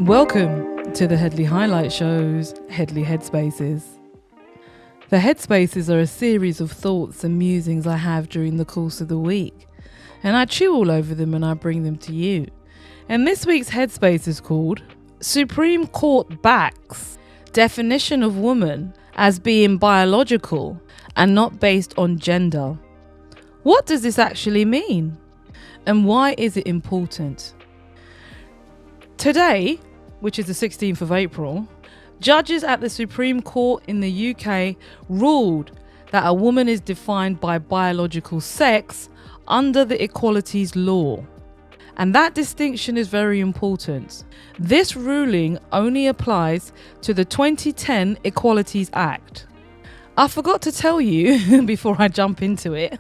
Welcome to the Headley Highlight Show's Headley Headspaces. The Headspaces are a series of thoughts and musings I have during the course of the week, and I chew all over them and I bring them to you. And this week's Headspace is called Supreme Court Backs Definition of Woman as Being Biological and Not Based on Gender. What does this actually mean? And why is it important? Today, which is the 16th of April, judges at the Supreme Court in the UK ruled that a woman is defined by biological sex under the Equalities Law. And that distinction is very important. This ruling only applies to the 2010 Equalities Act. I forgot to tell you before I jump into it.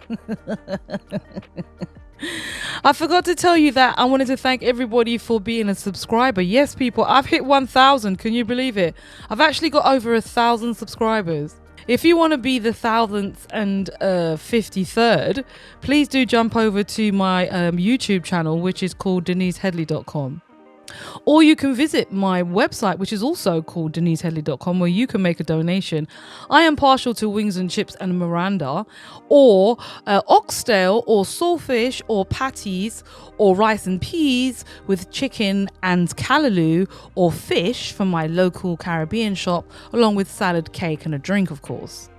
I forgot to tell you that I wanted to thank everybody for being a subscriber. Yes, people, I've hit 1,000. Can you believe it? I've actually got over 1,000 subscribers. If you want to be the 1,000th and 53rd, please do jump over to my YouTube channel, which is called DeniseHeadley.com. Or you can visit my website, which is also called DeniseHeadley.com, where you can make a donation. I am partial to wings and chips and Miranda, or oxtail, or saltfish, or patties, or rice and peas with chicken and callaloo, or fish from my local Caribbean shop, along with salad, cake, and a drink, of course.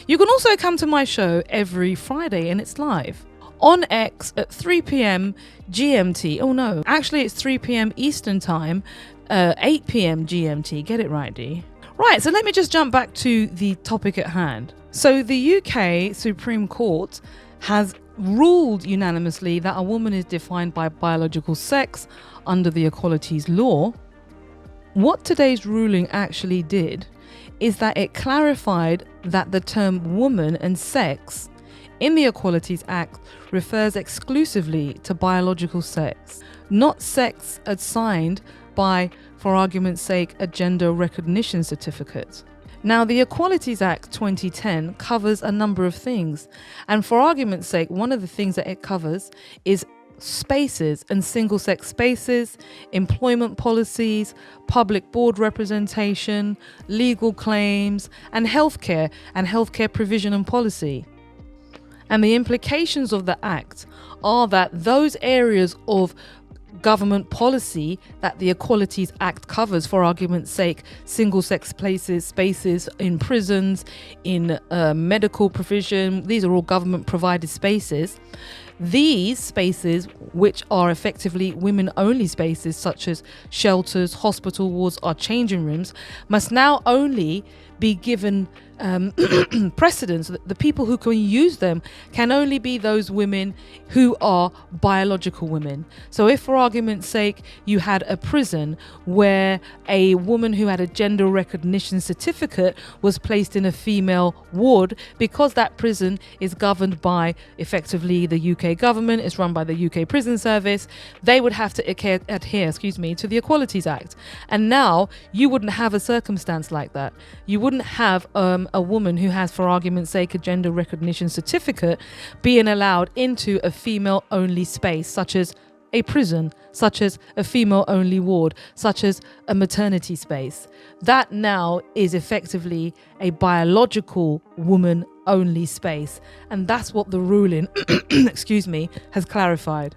You can also come to my show every Friday, and it's live on X at 3 p.m. GMT. Oh no, actually it's 3 p.m. Eastern Time, 8 p.m. GMT. Get it right, D. Right, so let me just jump back to the topic at hand. So the UK Supreme Court has ruled unanimously that a woman is defined by biological sex under the Equalities Law. What today's ruling actually did is that it clarified that the term woman and sex in the Equalities Act refers exclusively to biological sex, not sex assigned by, for argument's sake, a gender recognition certificate. Now, the Equalities Act 2010 covers a number of things, and for argument's sake, one of the things that it covers is spaces and single-sex spaces, employment policies, public board representation, legal claims, and healthcare provision and policy. And the implications of the Act are that those areas of government policy that the Equalities Act covers, for argument's sake, single-sex spaces in prisons, in medical provision, these are all government-provided spaces. These spaces, which are effectively women-only spaces, such as shelters, hospital wards, or changing rooms, must now only be given precedence. The people who can use them can only be those women who are biological women. So if, for argument's sake, you had a prison where a woman who had a gender recognition certificate was placed in a female ward, because that prison is governed by effectively the UK government, it's run by the UK Prison Service, they would have to adhere to the Equalities Act. And now you wouldn't have a circumstance like that. You wouldn't have a woman who has, for argument's sake, a gender recognition certificate being allowed into a female-only space, such as a prison, such as a female-only ward, such as a maternity space. That now is effectively a biological woman-only space, and that's what the ruling, has clarified.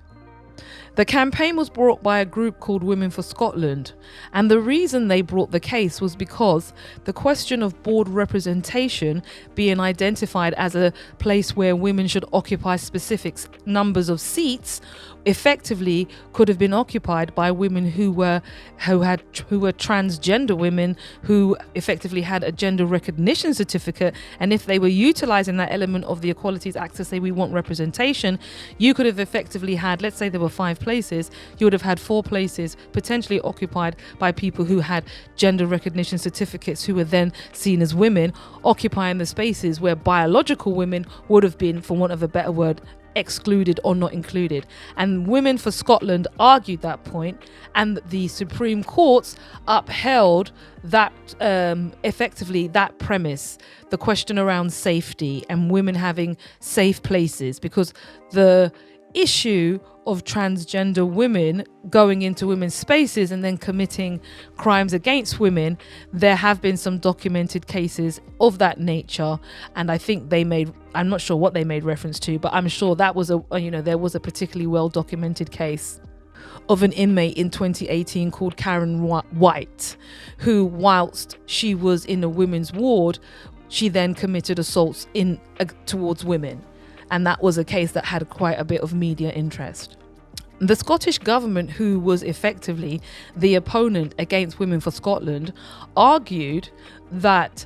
The campaign was brought by a group called Women for Scotland, and the reason they brought the case was because the question of board representation being identified as a place where women should occupy specific numbers of seats effectively could have been occupied by women who were transgender women who effectively had a gender recognition certificate. And if they were utilizing that element of the Equalities Act to say we want representation, you could have effectively had, let's say there were 5 places, you would have had 4 places potentially occupied by people who had gender recognition certificates, who were then seen as women, occupying the spaces where biological women would have been, for want of a better word, excluded or not included. And Women for Scotland argued that point, and the Supreme Courts upheld that effectively that premise, the question around safety and women having safe places, because the issue of transgender women going into women's spaces and then committing crimes against women, there have been some documented cases of that nature. And I think I'm not sure what they made reference to, but I'm sure that was there was a particularly well documented case of an inmate in 2018 called Karen White, who, whilst she was in a women's ward, she then committed assaults towards women. And that was a case that had quite a bit of media interest. The Scottish government, who was effectively the opponent against Women for Scotland, argued that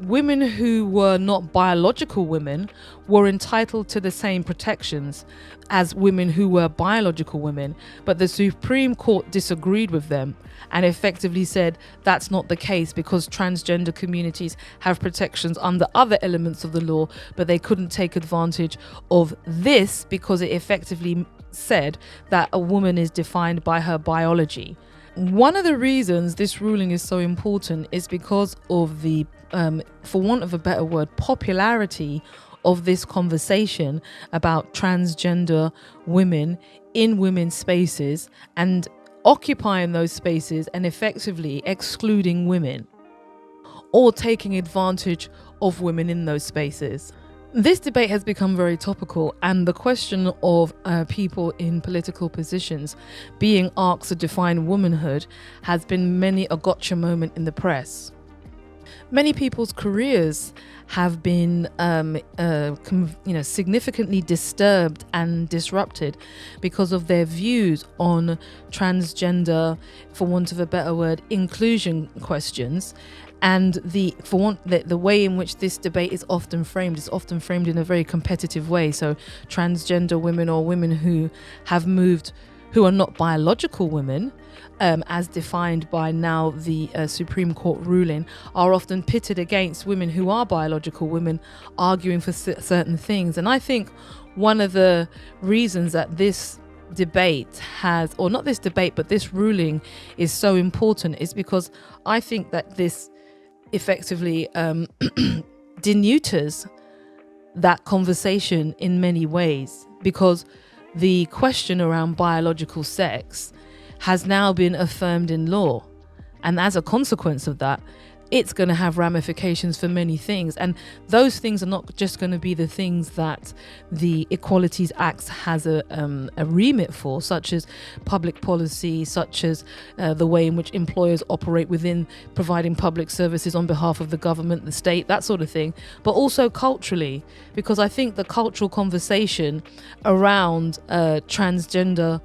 women who were not biological women were entitled to the same protections as women who were biological women, but the Supreme Court disagreed with them and effectively said that's not the case, because transgender communities have protections under other elements of the law, but they couldn't take advantage of this because it effectively said that a woman is defined by her biology. One of the reasons this ruling is so important is because of the, for want of a better word, popularity of this conversation about transgender women in women's spaces and occupying those spaces and effectively excluding women or taking advantage of women in those spaces. This debate has become very topical, and the question of people in political positions being asked to define womanhood has been many a gotcha moment in the press. Many people's careers have been significantly disturbed and disrupted because of their views on transgender, for want of a better word, inclusion questions. And the way in which this debate is often framed in a very competitive way. So transgender women, or women who have moved, who are not biological women, as defined by now the Supreme Court ruling, are often pitted against women who are biological women, arguing for certain things. And I think one of the reasons that this debate has, or not this debate, but this ruling is so important is because I think that this effectively denuders that conversation in many ways, because the question around biological sex has now been affirmed in law, and as a consequence of that, it's going to have ramifications for many things. And those things are not just going to be the things that the Equalities Act has a remit for, such as public policy, such as the way in which employers operate within providing public services on behalf of the government, the state, that sort of thing, but also culturally, because I think the cultural conversation around transgender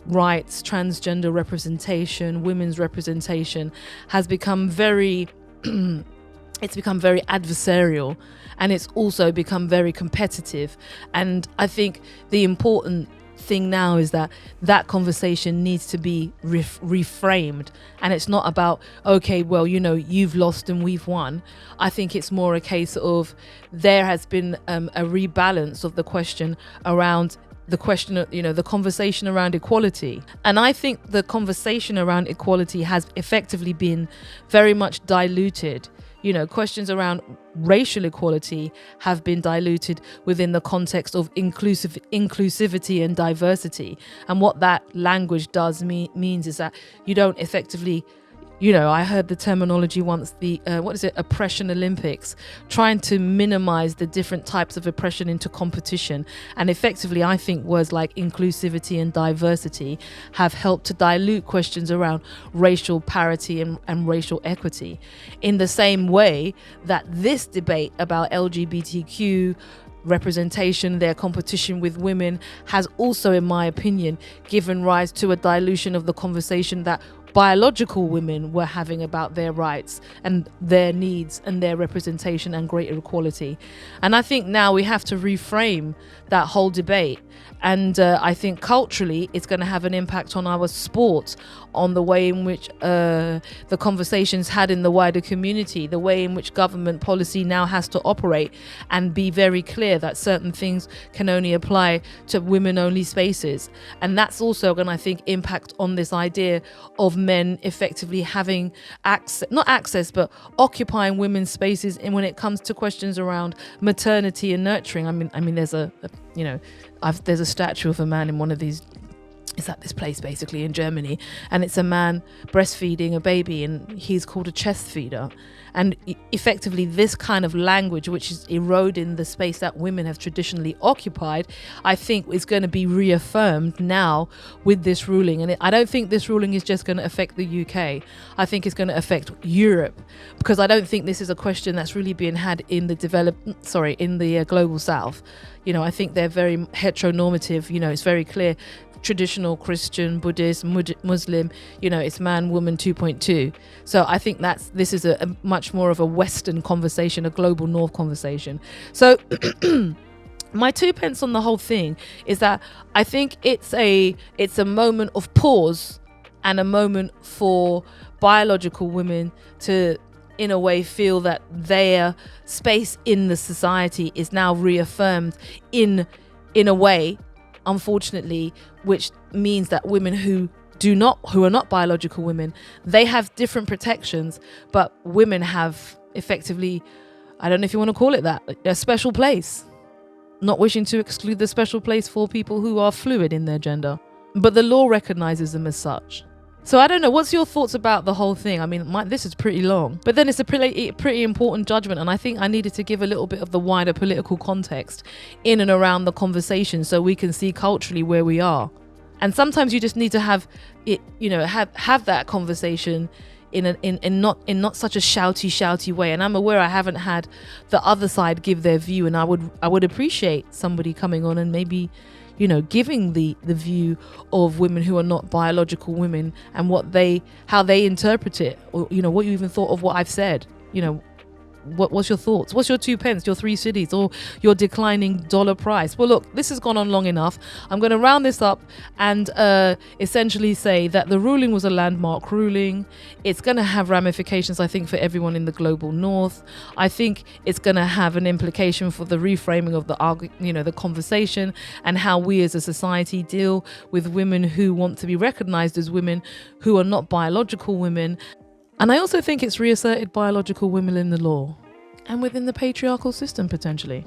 rights, transgender representation, women's representation has become very it's become very adversarial, and it's also become very competitive. And I think the important thing now is that conversation needs to be reframed, and it's not about, okay, well, you've lost and we've won. I think it's more a case of there has been a rebalance of the question around the question of, the conversation around equality. And I think the conversation around equality has effectively been very much diluted. Questions around racial equality have been diluted within the context of inclusivity and diversity. And what that language does means is that you don't effectively, I heard the terminology once, the oppression Olympics, trying to minimize the different types of oppression into competition. And effectively, I think words like inclusivity and diversity have helped to dilute questions around racial parity and racial equity, in the same way that this debate about LGBTQ representation, their competition with women, has also, in my opinion, given rise to a dilution of the conversation that biological women were having about their rights and their needs and their representation and greater equality. And I think now we have to reframe that whole debate. And I think culturally it's going to have an impact on our sport, on the way in which the conversations had in the wider community, the way in which government policy now has to operate and be very clear that certain things can only apply to women-only spaces. And that's also going to, I think, impact on this idea of men effectively having but occupying women's spaces. And when it comes to questions around maternity and nurturing, I mean, there's a there's a statue of a man in one of these, it's at this place basically in Germany, and it's a man breastfeeding a baby, and he's called a chest feeder. And effectively this kind of language, which is eroding the space that women have traditionally occupied, I think is going to be reaffirmed now with this ruling. And I don't think this ruling is just going to affect the UK. I think it's going to affect Europe, because I don't think this is a question that's really being had in the global south. I think they're very heteronormative. It's very clear. Traditional Christian, Buddhist, Muslim, it's man, woman 2.2. So I think this is a much more of a Western conversation, a global North conversation. So my 2 pence on the whole thing is that I think it's a moment of pause and a moment for biological women to, in a way, feel that their space in the society is now reaffirmed in a way, unfortunately, which means that women who are not biological women, they have different protections, but women have effectively, I don't know if you want to call it that, a special place. Not wishing to exclude the special place for people who are fluid in their gender, but the law recognizes them as such. So I don't know, what's your thoughts about the whole thing? I mean, this is pretty long, but then it's a pretty important judgment, and I think I needed to give a little bit of the wider political context in and around the conversation so we can see culturally where we are. And sometimes you just need to have it, have that conversation in not such a shouty way. And I'm aware I haven't had the other side give their view, and I would appreciate somebody coming on and maybe giving the view of women who are not biological women and how they interpret it, or what you even thought of what I've said. What's your thoughts? What's your 2 pence, your 3 cities, or your declining dollar price? Well, look, this has gone on long enough. I'm going to round this up and essentially say that the ruling was a landmark ruling. It's going to have ramifications, I think, for everyone in the global north. I think it's going to have an implication for the reframing of the conversation and how we as a society deal with women who want to be recognized as women who are not biological women. And I also think it's reasserted biological women in the law and within the patriarchal system, potentially.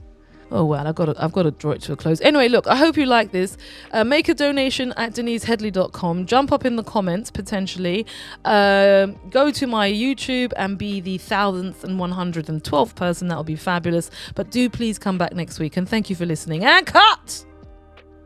Oh, well, I've got to draw it to a close. Anyway, look, I hope you like this. Make a donation at deniseheadley.com. Jump up in the comments, potentially. Go to my YouTube and be the 1,112th person. That would be fabulous. But do please come back next week. And thank you for listening. And cut!